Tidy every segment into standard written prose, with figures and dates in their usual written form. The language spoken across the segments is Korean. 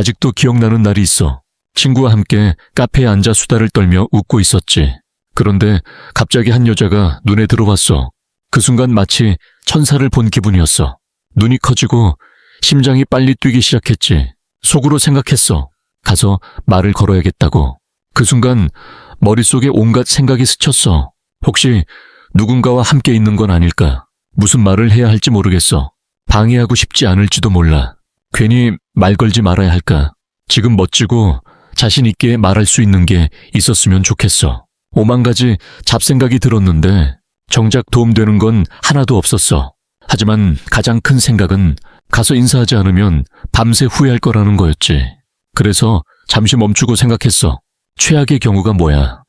아직도 기억나는 날이 있어. 친구와 함께 카페에 앉아 수다를 떨며 웃고 있었지. 그런데 갑자기 한 여자가 눈에 들어왔어. 그 순간 마치 천사를 본 기분이었어. 눈이 커지고 심장이 빨리 뛰기 시작했지. 속으로 생각했어. 가서 말을 걸어야겠다고. 그 순간 머릿속에 온갖 생각이 스쳤어. 혹시 누군가와 함께 있는 건 아닐까? 무슨 말을 해야 할지 모르겠어. 방해하고 싶지 않을지도 몰라. 괜히 말 걸지 말아야 할까? 지금 멋지고 자신 있게 말할 수 있는 게 있었으면 좋겠어. 오만 가지 잡생각이 들었는데 정작 도움되는 건 하나도 없었어. 하지만 가장 큰 생각은 가서 인사하지 않으면 밤새 후회할 거라는 거였지. 그래서 잠시 멈추고 생각했어. 최악의 경우가 뭐야?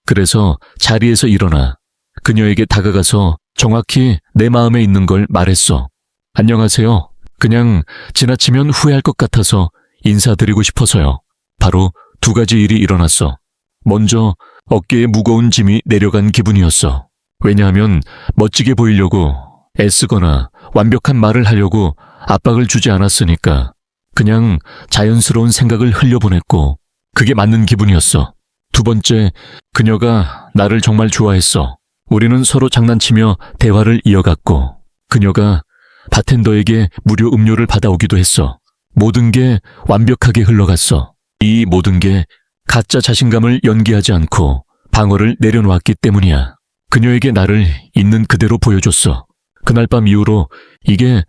그래서 자리에서 일어나 그녀에게 다가가서 정확히 내 마음에 있는 걸 말했어. 안녕하세요. 그냥 지나치면 후회할 것 같아서 인사드리고 싶어서요. 바로 두 가지 일이 일어났어. 먼저 어깨에 무거운 짐이 내려간 기분이었어. 왜냐하면 멋지게 보이려고 애쓰거나 완벽한 말을 하려고 압박을 주지 않았으니까 그냥 자연스러운 생각을 흘려보냈고 그게 맞는 기분이었어. 두 번째, 그녀가 나를 정말 좋아했어. 우리는 서로 장난치며 대화를 이어갔고 그녀가 바텐더에게 무료 음료를 받아오기도 했어. 모든 게 완벽하게 흘러갔어. 이 모든 게 가짜 자신감을 연기하지 않고 방어를 내려놓았기 때문이야. 그녀에게 나를 있는 그대로 보여줬어. 그날 밤 이후로 이게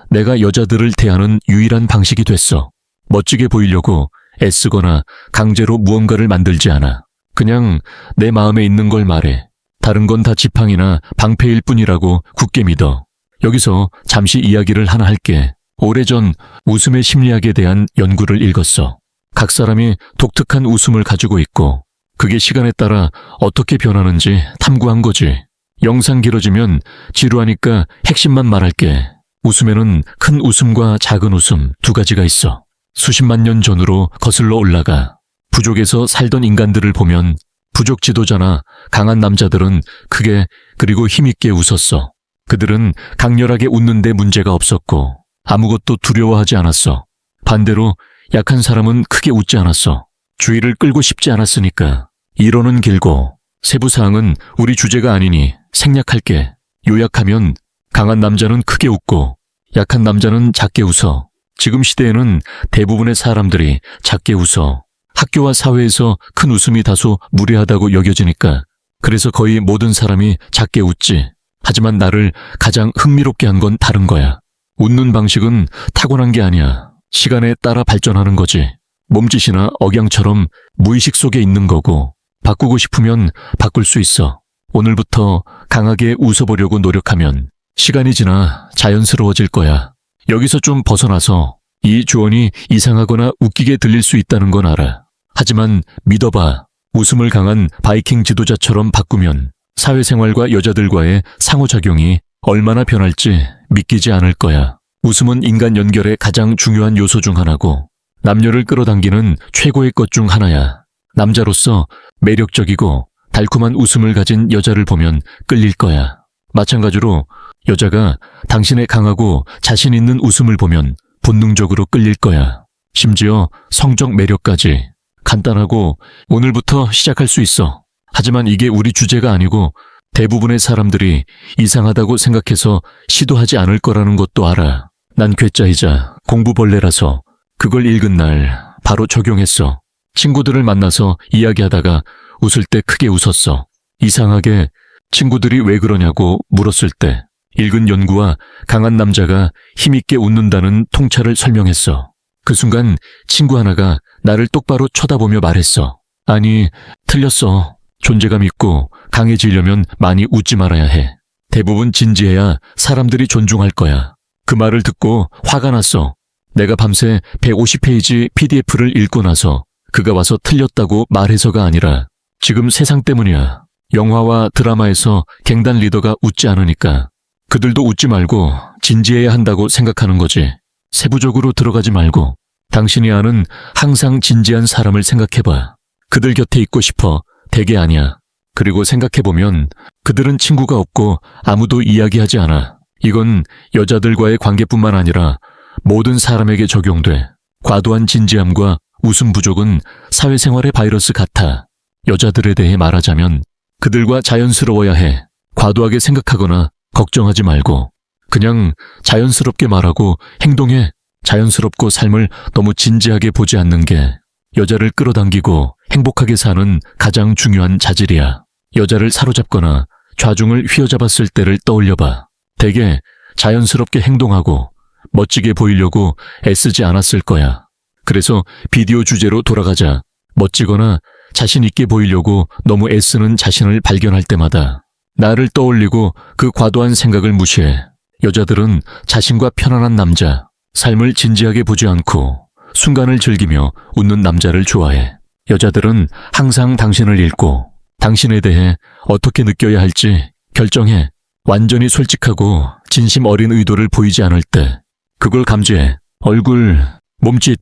내가 여자들을 대하는 유일한 방식이 됐어. 멋지게 보이려고 애쓰거나 강제로 무언가를 만들지 않아. 그냥 내 마음에 있는 걸 말해. 다른 건 다 지팡이나 방패일 뿐이라고 굳게 믿어. 여기서 잠시 이야기를 하나 할게. 오래전 웃음의 심리학에 대한 연구를 읽었어. 각 사람이 독특한 웃음을 가지고 있고 그게 시간에 따라 어떻게 변하는지 탐구한 거지. 영상 길어지면 지루하니까 핵심만 말할게. 웃음에는 큰 웃음과 작은 웃음 두 가지가 있어. 수십만 년 전으로 거슬러 올라가. 부족에서 살던 인간들을 보면 부족 지도자나 강한 남자들은 크게 그리고 힘있게 웃었어. 그들은 강렬하게 웃는데 문제가 없었고 아무것도 두려워하지 않았어. 반대로 약한 사람은 크게 웃지 않았어. 주의를 끌고 싶지 않았으니까. 이론은 길고 세부사항은 우리 주제가 아니니 생략할게. 요약하면 강한 남자는 크게 웃고 약한 남자는 작게 웃어. 지금 시대에는 대부분의 사람들이 작게 웃어. 학교와 사회에서 큰 웃음이 다소 무례하다고 여겨지니까 그래서 거의 모든 사람이 작게 웃지. 하지만 나를 가장 흥미롭게 한 건 다른 거야. 웃는 방식은 타고난 게 아니야. 시간에 따라 발전하는 거지. 몸짓이나 억양처럼 무의식 속에 있는 거고 바꾸고 싶으면 바꿀 수 있어. 오늘부터 강하게 웃어보려고 노력하면 시간이 지나 자연스러워질 거야. 여기서 좀 벗어나서 이 조언이 이상하거나 웃기게 들릴 수 있다는 건 알아. 하지만 믿어봐. 웃음을 강한 바이킹 지도자처럼 바꾸면 사회생활과 여자들과의 상호작용이 얼마나 변할지 믿기지 않을 거야. 웃음은 인간 연결의 가장 중요한 요소 중 하나고 남녀를 끌어당기는 최고의 것 중 하나야. 남자로서 매력적이고 달콤한 웃음을 가진 여자를 보면 끌릴 거야. 마찬가지로 여자가 당신의 강하고 자신 있는 웃음을 보면 본능적으로 끌릴 거야. 심지어 성적 매력까지. 간단하고 오늘부터 시작할 수 있어. 하지만 이게 우리 주제가 아니고 대부분의 사람들이 이상하다고 생각해서 시도하지 않을 거라는 것도 알아. 난 괴짜이자 공부벌레라서 그걸 읽은 날 바로 적용했어. 친구들을 만나서 이야기하다가 웃을 때 크게 웃었어. 이상하게 친구들이 왜 그러냐고 물었을 때 읽은 연구와 강한 남자가 힘있게 웃는다는 통찰을 설명했어. 그 순간 친구 하나가 나를 똑바로 쳐다보며 말했어. 아니, 틀렸어. 존재감 있고 강해지려면 많이 웃지 말아야 해. 대부분 진지해야 사람들이 존중할 거야. 그 말을 듣고 화가 났어. 내가 밤새 150페이지 PDF를 읽고 나서 그가 와서 틀렸다고 말해서가 아니라 지금 세상 때문이야. 영화와 드라마에서 갱단 리더가 웃지 않으니까. 그들도 웃지 말고 진지해야 한다고 생각하는 거지. 세부적으로 들어가지 말고 당신이 아는 항상 진지한 사람을 생각해봐. 그들 곁에 있고 싶어. 대개 아니야. 그리고 생각해보면 그들은 친구가 없고 아무도 이야기하지 않아. 이건 여자들과의 관계뿐만 아니라 모든 사람에게 적용돼. 과도한 진지함과 웃음 부족은 사회생활의 바이러스 같아. 여자들에 대해 말하자면 그들과 자연스러워야 해. 과도하게 생각하거나 걱정하지 말고 그냥 자연스럽게 말하고 행동해. 자연스럽고 삶을 너무 진지하게 보지 않는 게 여자를 끌어당기고 행복하게 사는 가장 중요한 자질이야. 여자를 사로잡거나 좌중을 휘어잡았을 때를 떠올려봐. 되게 자연스럽게 행동하고 멋지게 보이려고 애쓰지 않았을 거야. 그래서 비디오 주제로 돌아가자. 멋지거나 자신 있게 보이려고 너무 애쓰는 자신을 발견할 때마다 나를 떠올리고 그 과도한 생각을 무시해. 여자들은 자신과 편안한 남자, 삶을 진지하게 보지 않고 순간을 즐기며 웃는 남자를 좋아해. 여자들은 항상 당신을 읽고 당신에 대해 어떻게 느껴야 할지 결정해. 완전히 솔직하고 진심 어린 의도를 보이지 않을 때 그걸 감지해. 얼굴, 몸짓,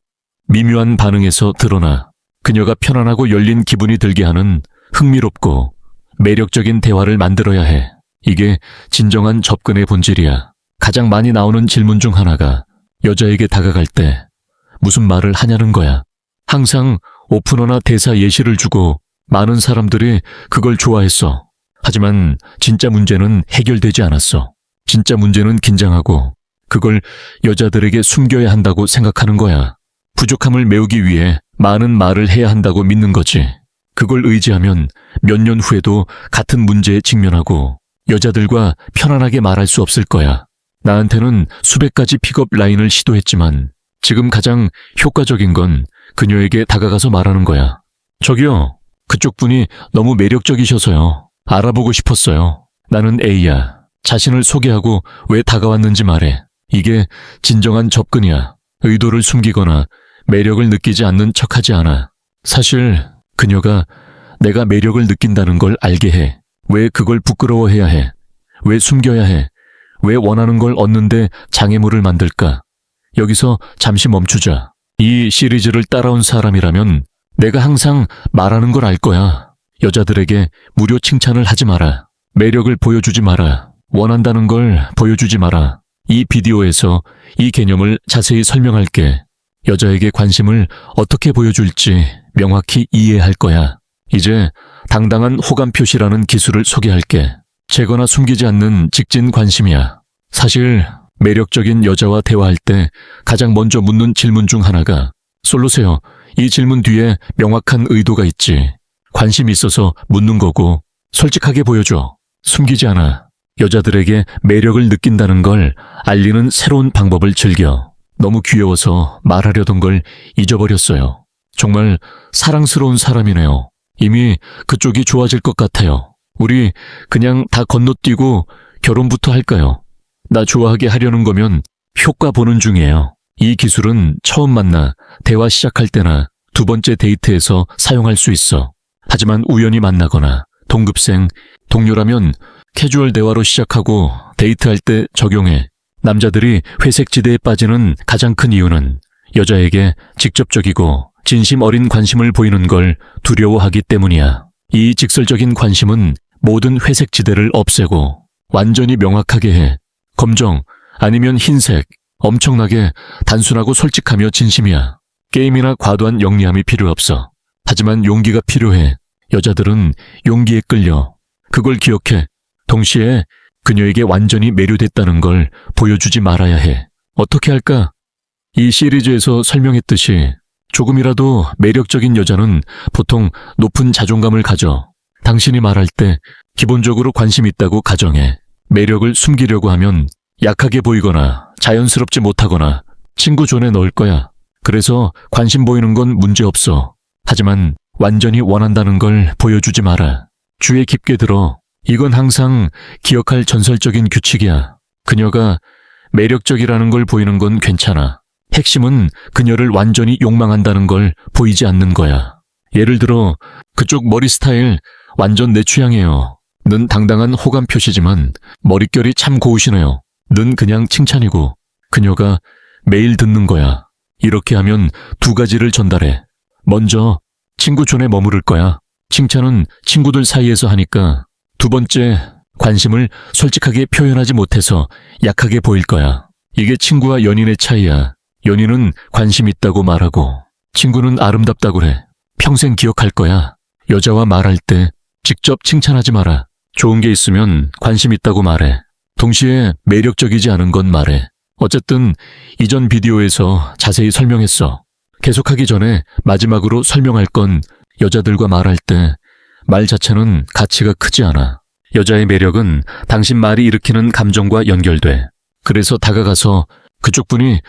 미묘한 반응에서 드러나. 그녀가 편안하고 열린 기분이 들게 하는 흥미롭고 매력적인 대화를 만들어야 해. 이게 진정한 접근의 본질이야. 가장 많이 나오는 질문 중 하나가 여자에게 다가갈 때 무슨 말을 하냐는 거야. 항상 오프너나 대사 예시를 주고 많은 사람들이 그걸 좋아했어. 하지만 진짜 문제는 해결되지 않았어. 진짜 문제는 긴장하고 그걸 여자들에게 숨겨야 한다고 생각하는 거야. 부족함을 메우기 위해 많은 말을 해야 한다고 믿는 거지. 그걸 의지하면 몇 년 후에도 같은 문제에 직면하고 여자들과 편안하게 말할 수 없을 거야. 나한테는 수백 가지 픽업 라인을 시도했지만 지금 가장 효과적인 건 그녀에게 다가가서 말하는 거야. 저기요, 그쪽 분이 너무 매력적이셔서요. 알아보고 싶었어요. 나는 A야. 자신을 소개하고 왜 다가왔는지 말해. 이게 진정한 접근이야. 의도를 숨기거나 매력을 느끼지 않는 척하지 않아. 사실 그녀가 내가 매력을 느낀다는 걸 알게 해. 왜 그걸 부끄러워해야 해? 왜 숨겨야 해? 왜 원하는 걸 얻는데 장애물을 만들까? 여기서 잠시 멈추자. 이 시리즈를 따라온 사람이라면 내가 항상 말하는 걸 알 거야. 여자들에게 무료 칭찬을 하지 마라. 매력을 보여주지 마라. 원한다는 걸 보여주지 마라. 이 비디오에서 이 개념을 자세히 설명할게. 여자에게 관심을 어떻게 보여줄지 명확히 이해할 거야. 이제 당당한 호감 표시라는 기술을 소개할게. 재거나 숨기지 않는 직진 관심이야. 사실 매력적인 여자와 대화할 때 가장 먼저 묻는 질문 중 하나가 솔로세요. 이 질문 뒤에 명확한 의도가 있지. 관심이 있어서 묻는 거고 솔직하게 보여줘. 숨기지 않아. 여자들에게 매력을 느낀다는 걸 알리는 새로운 방법을 즐겨. 너무 귀여워서 말하려던 걸 잊어버렸어요. 정말 사랑스러운 사람이네요. 이미 그쪽이 좋아질 것 같아요. 우리 그냥 다 건너뛰고 결혼부터 할까요? 나 좋아하게 하려는 거면 효과 보는 중이에요. 이 기술은 처음 만나 대화 시작할 때나 두 번째 데이트에서 사용할 수 있어. 하지만 우연히 만나거나 동급생, 동료라면 캐주얼 대화로 시작하고 데이트할 때 적용해. 남자들이 회색지대에 빠지는 가장 큰 이유는 여자에게 직접적이고 진심 어린 관심을 보이는 걸 두려워하기 때문이야. 이 직설적인 관심은 모든 회색지대를 없애고 완전히 명확하게 해. 검정 아니면 흰색, 엄청나게 단순하고 솔직하며 진심이야. 게임이나 과도한 영리함이 필요 없어. 하지만 용기가 필요해. 여자들은 용기에 끌려. 그걸 기억해. 동시에 그녀에게 완전히 매료됐다는 걸 보여주지 말아야 해. 어떻게 할까? 이 시리즈에서 설명했듯이 조금이라도 매력적인 여자는 보통 높은 자존감을 가져. 당신이 말할 때 기본적으로 관심 있다고 가정해. 매력을 숨기려고 하면 약하게 보이거나 자연스럽지 못하거나 친구 존에 넣을 거야. 그래서 관심 보이는 건 문제없어. 하지만 완전히 원한다는 걸 보여주지 마라. 귀에 깊게 들어. 이건 항상 기억할 전설적인 규칙이야. 그녀가 매력적이라는 걸 보이는 건 괜찮아. 핵심은 그녀를 완전히 욕망한다는 걸 보이지 않는 거야. 예를 들어 그쪽 머리 스타일 완전 내 취향이에요. 는 당당한 호감 표시지만 머릿결이 참 고우시네요. 는 그냥 칭찬이고 그녀가 매일 듣는 거야. 이렇게 하면 두 가지를 전달해. 먼저 친구 존에 머무를 거야. 칭찬은 친구들 사이에서 하니까. 두 번째, 관심을 솔직하게 표현하지 못해서 약하게 보일 거야. 이게 친구와 연인의 차이야. 연인은 관심 있다고 말하고 친구는 아름답다고 그래. 평생 기억할 거야. 여자와 말할 때 직접 칭찬하지 마라. 좋은 게 있으면 관심 있다고 말해. 동시에 매력적이지 않은 건 말해. 어쨌든 이전 비디오에서 자세히 설명했어. 계속하기 전에 마지막으로 설명할 건 여자들과 말할 때 말 자체는 가치가 크지 않아. 여자의 매력은 당신 말이 일으키는 감정과 연결돼. 그래서 다가가서 그쪽 분이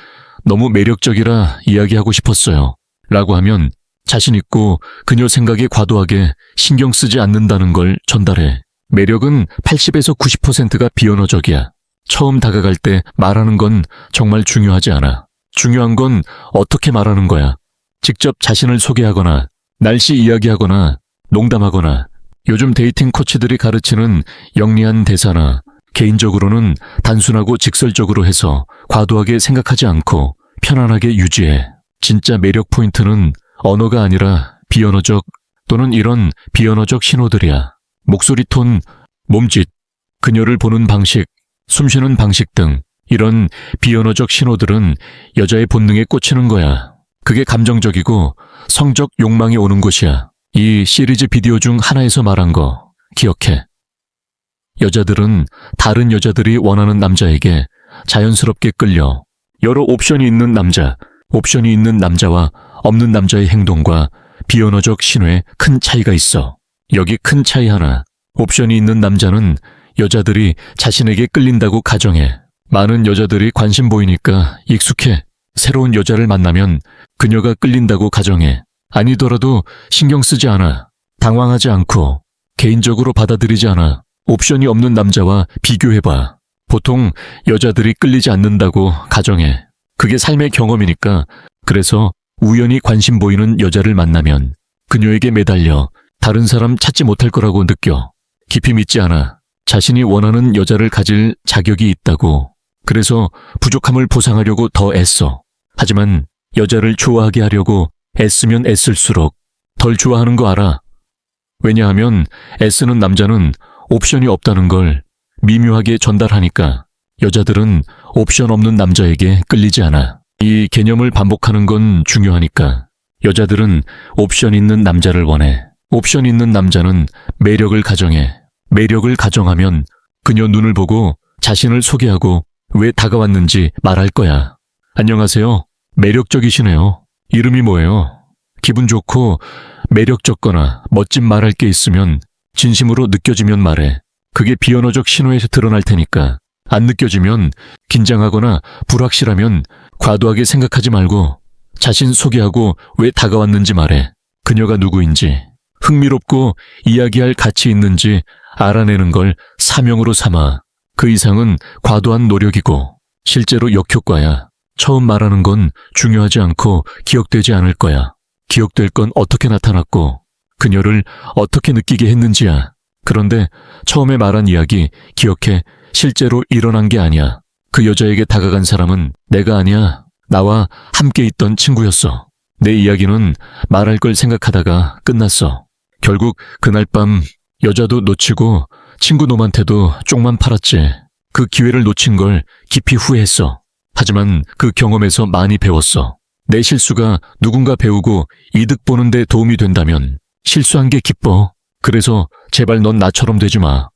너무 매력적이라 이야기하고 싶었어요. 라고 하면 자신 있고 그녀 생각에 과도하게 신경 쓰지 않는다는 걸 전달해. 매력은 80에서 90%가 비언어적이야. 처음 다가갈 때 말하는 건 정말 중요하지 않아. 중요한 건 어떻게 말하는 거야. 직접 자신을 소개하거나 날씨 이야기하거나 농담하거나 요즘 데이팅 코치들이 가르치는 영리한 대사나 개인적으로는 단순하고 직설적으로 해서 과도하게 생각하지 않고 편안하게 유지해. 진짜 매력 포인트는 언어가 아니라 비언어적 또는 이런 비언어적 신호들이야. 목소리 톤, 몸짓, 그녀를 보는 방식, 숨쉬는 방식 등 이런 비언어적 신호들은 여자의 본능에 꽂히는 거야. 그게 감정적이고 성적 욕망이 오는 곳이야. 이 시리즈 비디오 중 하나에서 말한 거 기억해. 여자들은 다른 여자들이 원하는 남자에게 자연스럽게 끌려. 여러 옵션이 있는 남자, 옵션이 있는 남자와 없는 남자의 행동과 비언어적 신호에 큰 차이가 있어. 여기 큰 차이 하나. 옵션이 있는 남자는 여자들이 자신에게 끌린다고 가정해. 많은 여자들이 관심 보이니까 익숙해. 새로운 여자를 만나면 그녀가 끌린다고 가정해. 아니더라도 신경 쓰지 않아. 당황하지 않고 개인적으로 받아들이지 않아. 옵션이 없는 남자와 비교해봐. 보통 여자들이 끌리지 않는다고 가정해. 그게 삶의 경험이니까. 그래서 우연히 관심 보이는 여자를 만나면 그녀에게 매달려 다른 사람 찾지 못할 거라고 느껴. 깊이 믿지 않아. 자신이 원하는 여자를 가질 자격이 있다고. 그래서 부족함을 보상하려고 더 애써. 하지만 여자를 좋아하게 하려고 애쓰면 애쓸수록 덜 좋아하는 거 알아. 왜냐하면 애쓰는 남자는 옵션이 없다는 걸 미묘하게 전달하니까. 여자들은 옵션 없는 남자에게 끌리지 않아. 이 개념을 반복하는 건 중요하니까. 여자들은 옵션 있는 남자를 원해. 옵션 있는 남자는 매력을 가정해. 매력을 가정하면 그녀 눈을 보고 자신을 소개하고 왜 다가왔는지 말할 거야. 안녕하세요. 매력적이시네요. 이름이 뭐예요? 기분 좋고 매력적거나 멋진 말할 게 있으면 진심으로 느껴지면 말해. 그게 비언어적 신호에서 드러날 테니까. 안 느껴지면 긴장하거나 불확실하면 과도하게 생각하지 말고 자신 소개하고 왜 다가왔는지 말해. 그녀가 누구인지, 흥미롭고 이야기할 가치 있는지 알아내는 걸 사명으로 삼아. 그 이상은 과도한 노력이고 실제로 역효과야. 처음 말하는 건 중요하지 않고 기억되지 않을 거야. 기억될 건 어떻게 나타났고 그녀를 어떻게 느끼게 했는지야. 그런데 처음에 말한 이야기 기억해. 실제로 일어난 게 아니야. 그 여자에게 다가간 사람은 내가 아니야. 나와 함께 있던 친구였어. 내 이야기는 말할 걸 생각하다가 끝났어. 결국 그날 밤 여자도 놓치고 친구 놈한테도 쪽만 팔았지. 그 기회를 놓친 걸 깊이 후회했어. 하지만 그 경험에서 많이 배웠어. 내 실수가 누군가 배우고 이득 보는 데 도움이 된다면 실수한 게 기뻐. 그래서 제발 넌 나처럼 되지 마.